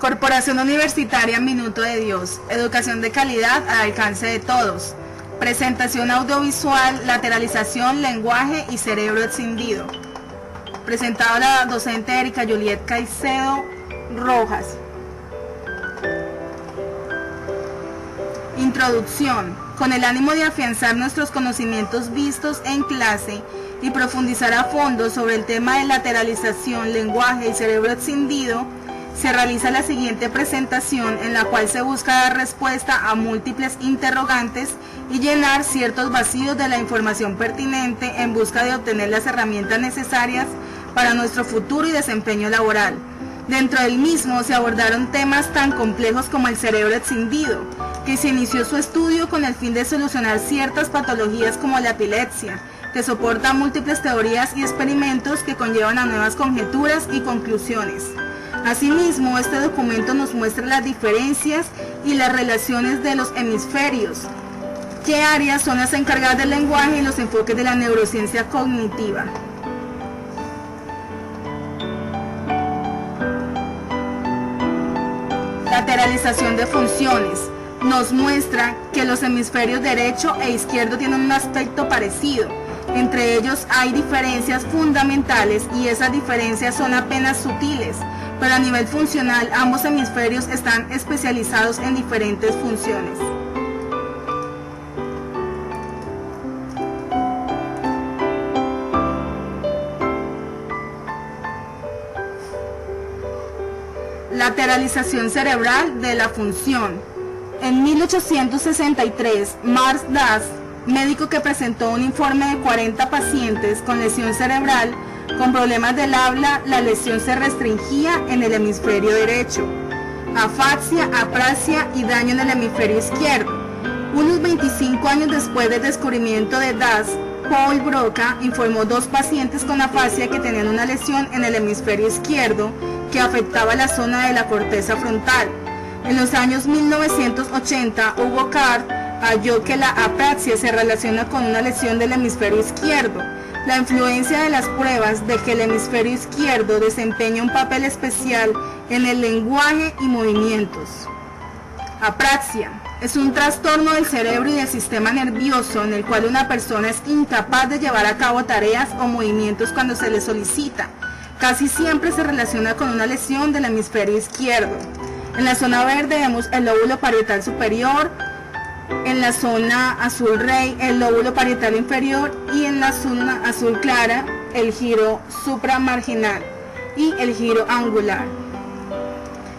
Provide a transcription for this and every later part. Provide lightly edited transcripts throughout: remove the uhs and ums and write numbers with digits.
Corporación Universitaria Minuto de Dios. Educación de calidad al alcance de todos. Presentación audiovisual, lateralización, lenguaje y cerebro escindido. Presentado la docente Erika Juliet Caicedo Rojas. Introducción. Con el ánimo de afianzar nuestros conocimientos vistos en clase y profundizar a fondo sobre el tema de lateralización, lenguaje y cerebro escindido, se realiza la siguiente presentación en la cual se busca dar respuesta a múltiples interrogantes y llenar ciertos vacíos de la información pertinente en busca de obtener las herramientas necesarias para nuestro futuro y desempeño laboral. Dentro del mismo se abordaron temas tan complejos como el cerebro escindido, que se inició su estudio con el fin de solucionar ciertas patologías como la epilepsia, que soporta múltiples teorías y experimentos que conllevan a nuevas conjeturas y conclusiones. Asimismo, este documento nos muestra las diferencias y las relaciones de los hemisferios, qué áreas son las encargadas del lenguaje y los enfoques de la neurociencia cognitiva. Lateralización de funciones. Nos muestra que los hemisferios derecho e izquierdo tienen un aspecto parecido. Entre ellos hay diferencias fundamentales y esas diferencias son apenas sutiles, pero a nivel funcional ambos hemisferios están especializados en diferentes funciones. Lateralización cerebral de la función. En 1863, Marx Das, médico que presentó un informe de 40 pacientes con lesión cerebral, con problemas del habla, la lesión se restringía en el hemisferio derecho, afasia, apraxia y daño en el hemisferio izquierdo. Unos 25 años después del descubrimiento de Das, Paul Broca informó 2 pacientes con afasia que tenían una lesión en el hemisferio izquierdo que afectaba la zona de la corteza frontal. En los años 1980, Hugo Carr halló que la apraxia se relaciona con una lesión del hemisferio izquierdo. La influencia de las pruebas de que el hemisferio izquierdo desempeña un papel especial en el lenguaje y movimientos. Apraxia es un trastorno del cerebro y del sistema nervioso en el cual una persona es incapaz de llevar a cabo tareas o movimientos cuando se le solicita. Casi siempre se relaciona con una lesión del hemisferio izquierdo. En la zona verde vemos el lóbulo parietal superior, en la zona azul rey el lóbulo parietal inferior y en la zona azul clara el giro supramarginal y el giro angular.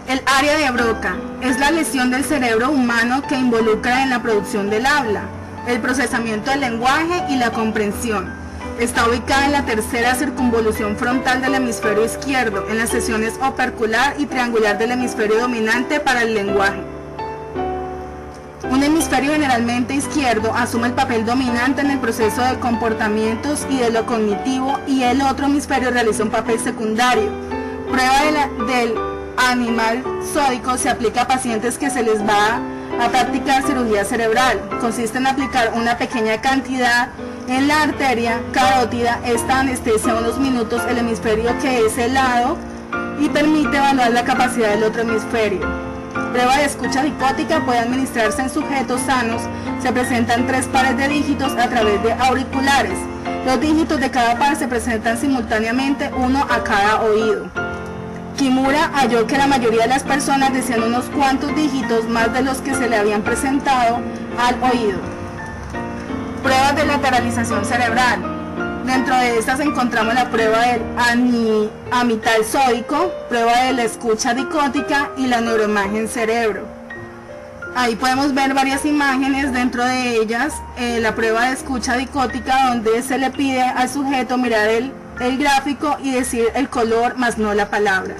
El área de Broca es la lesión del cerebro humano que involucra en la producción del habla, el procesamiento del lenguaje y la comprensión. Está ubicada en la tercera circunvolución frontal del hemisferio izquierdo, en las secciones opercular y triangular del hemisferio dominante para el lenguaje. Un hemisferio generalmente izquierdo asume el papel dominante en el proceso de comportamientos y de lo cognitivo, y el otro hemisferio realiza un papel secundario. Prueba del animal sódico se aplica a pacientes que se les va a practicar cirugía cerebral. Consiste en aplicar una pequeña cantidad en la arteria carótida. Esta anestesia unos minutos el hemisferio que es helado y permite evaluar la capacidad del otro hemisferio. Prueba de escucha dicótica puede administrarse en sujetos sanos. Se presentan 3 pares de dígitos a través de auriculares. Los dígitos de cada par se presentan simultáneamente, uno a cada oído. Kimura halló que la mayoría de las personas decían unos cuantos dígitos más de los que se le habían presentado al oído. Pruebas de lateralización cerebral. Dentro de estas encontramos la prueba del amital sódico, prueba de la escucha dicótica y la neuroimagen cerebro. Ahí podemos ver varias imágenes, dentro de ellas la prueba de escucha dicótica, donde se le pide al sujeto mirar el gráfico y decir el color más no la palabra.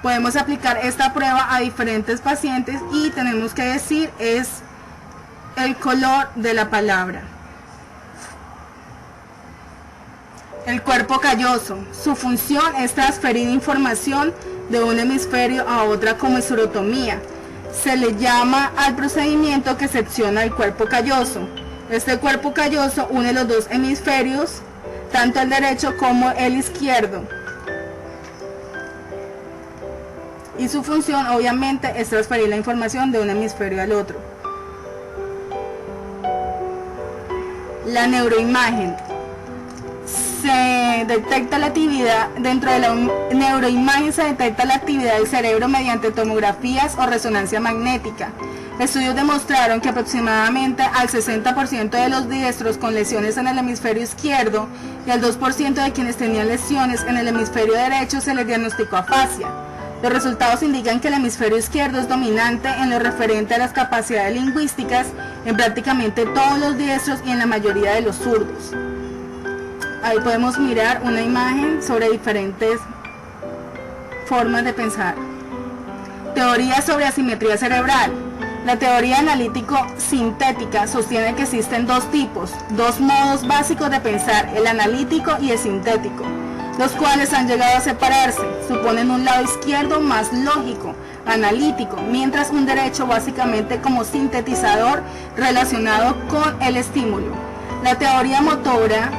Podemos aplicar esta prueba a diferentes pacientes y tenemos que decir es el color de la palabra. El cuerpo calloso. Su función es transferir información de un hemisferio a otra como esurotomía. Se le llama al procedimiento que secciona el cuerpo calloso. Este cuerpo calloso une los 2 hemisferios, tanto el derecho como el izquierdo. y su función obviamente es transferir la información de un hemisferio al otro. La neuroimagen. Se detecta la actividad, dentro de la neuroimagen se detecta la actividad del cerebro mediante tomografías o resonancia magnética. Estudios demostraron que aproximadamente al 60% de los diestros con lesiones en el hemisferio izquierdo y al 2% de quienes tenían lesiones en el hemisferio derecho se les diagnosticó afasia. Los resultados indican que el hemisferio izquierdo es dominante en lo referente a las capacidades lingüísticas en prácticamente todos los diestros y en la mayoría de los zurdos. Ahí podemos mirar una imagen sobre diferentes formas de pensar. Teoría sobre asimetría cerebral. La teoría analítico-sintética sostiene que existen dos modos básicos de pensar, el analítico y el sintético, los cuales han llegado a separarse. Suponen un lado izquierdo más lógico, analítico, mientras un derecho básicamente como sintetizador relacionado con el estímulo. La teoría motora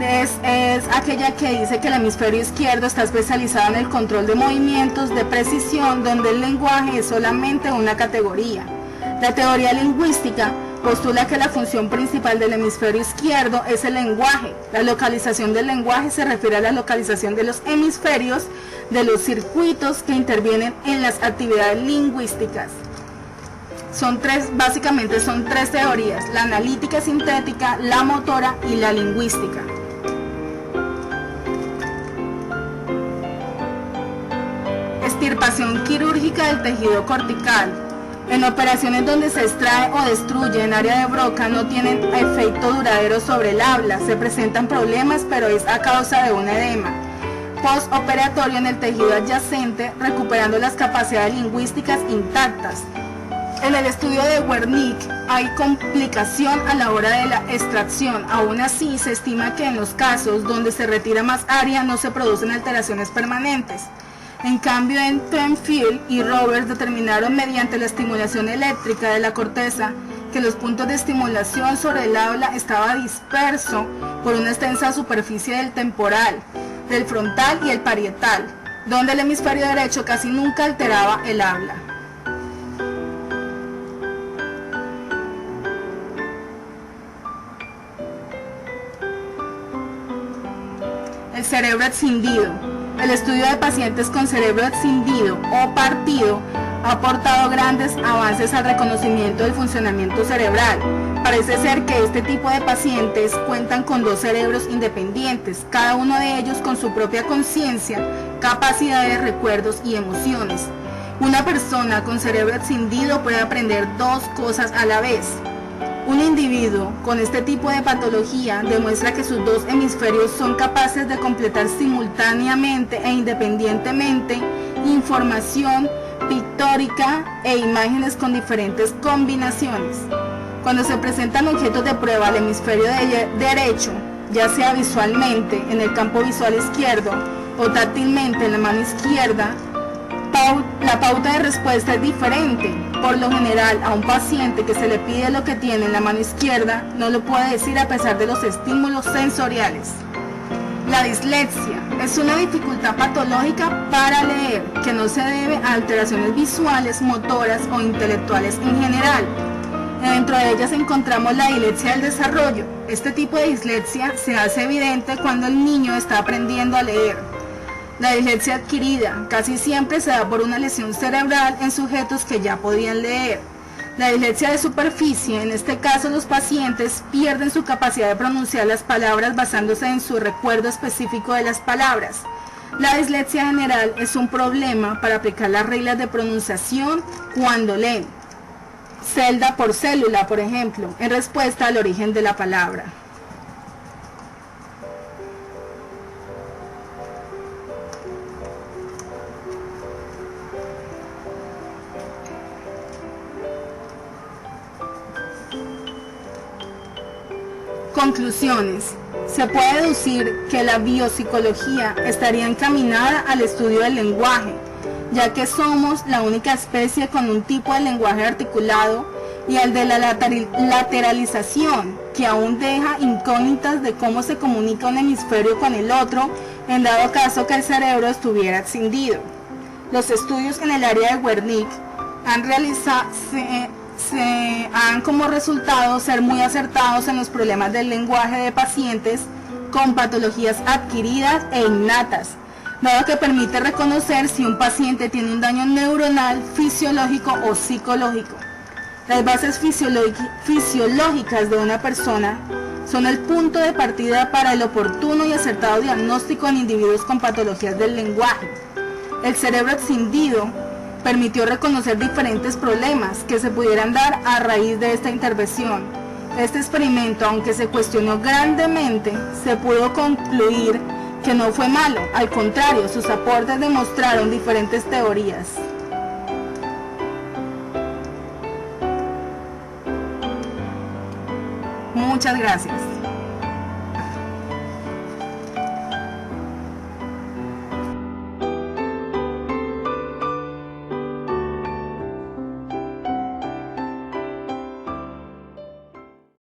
es aquella que dice que el hemisferio izquierdo está especializado en el control de movimientos de precisión, donde el lenguaje es solamente una categoría. La teoría lingüística postula que la función principal del hemisferio izquierdo es el lenguaje. La localización del lenguaje se refiere a la localización de los hemisferios de los circuitos que intervienen en las actividades lingüísticas. Básicamente son tres teorías: la analítica sintética, la motora y la lingüística. Extirpación quirúrgica del tejido cortical. En operaciones donde se extrae o destruye en área de Broca no tienen efecto duradero sobre el habla, se presentan problemas, pero es a causa de un edema postoperatorio en el tejido adyacente, recuperando las capacidades lingüísticas intactas. En el estudio de Wernicke hay complicación a la hora de la extracción. Aún así, se estima que en los casos donde se retira más área no se producen alteraciones permanentes. En cambio, en Penfield y Roberts determinaron mediante la estimulación eléctrica de la corteza que los puntos de estimulación sobre el habla estaba disperso por una extensa superficie del temporal, del frontal y el parietal, donde el hemisferio derecho casi nunca alteraba el habla. El cerebro escindido. El estudio de pacientes con cerebro escindido o partido ha aportado grandes avances al reconocimiento del funcionamiento cerebral. Parece ser que este tipo de pacientes cuentan con dos cerebros independientes, cada uno de ellos con su propia conciencia, capacidades, recuerdos y emociones. Una persona con cerebro escindido puede aprender dos cosas a la vez. Un individuo con este tipo de patología demuestra que sus dos hemisferios son capaces de completar simultáneamente e independientemente información pictórica e imágenes con diferentes combinaciones. Cuando se presentan objetos de prueba al hemisferio derecho, ya sea visualmente en el campo visual izquierdo o táctilmente en la mano izquierda, la pauta de respuesta es diferente. Por lo general, a un paciente que se le pide lo que tiene en la mano izquierda, no lo puede decir a pesar de los estímulos sensoriales. La dislexia es una dificultad patológica para leer que no se debe a alteraciones visuales, motoras o intelectuales en general. Dentro de ellas encontramos la dislexia del desarrollo. Este tipo de dislexia se hace evidente cuando el niño está aprendiendo a leer. La dislexia adquirida casi siempre se da por una lesión cerebral en sujetos que ya podían leer. La dislexia de superficie, en este caso los pacientes pierden su capacidad de pronunciar las palabras basándose en su recuerdo específico de las palabras. La dislexia general es un problema para aplicar las reglas de pronunciación cuando leen. Celda por célula, por ejemplo, en respuesta al origen de la palabra. Conclusiones. Se puede deducir que la biopsicología estaría encaminada al estudio del lenguaje, ya que somos la única especie con un tipo de lenguaje articulado, y al de la lateralización, que aún deja incógnitas de cómo se comunica un hemisferio con el otro, en dado caso que el cerebro estuviera escindido. Los estudios en el área de Wernicke han como resultado ser muy acertados en los problemas del lenguaje de pacientes con patologías adquiridas e innatas, dado que permite reconocer si un paciente tiene un daño neuronal, fisiológico o psicológico. Las bases fisiológicas de una persona son el punto de partida para el oportuno y acertado diagnóstico en individuos con patologías del lenguaje. El cerebro excindido permitió reconocer diferentes problemas que se pudieran dar a raíz de esta intervención. Este experimento, aunque se cuestionó grandemente, se pudo concluir que no fue malo, al contrario, sus aportes demostraron diferentes teorías. Muchas gracias.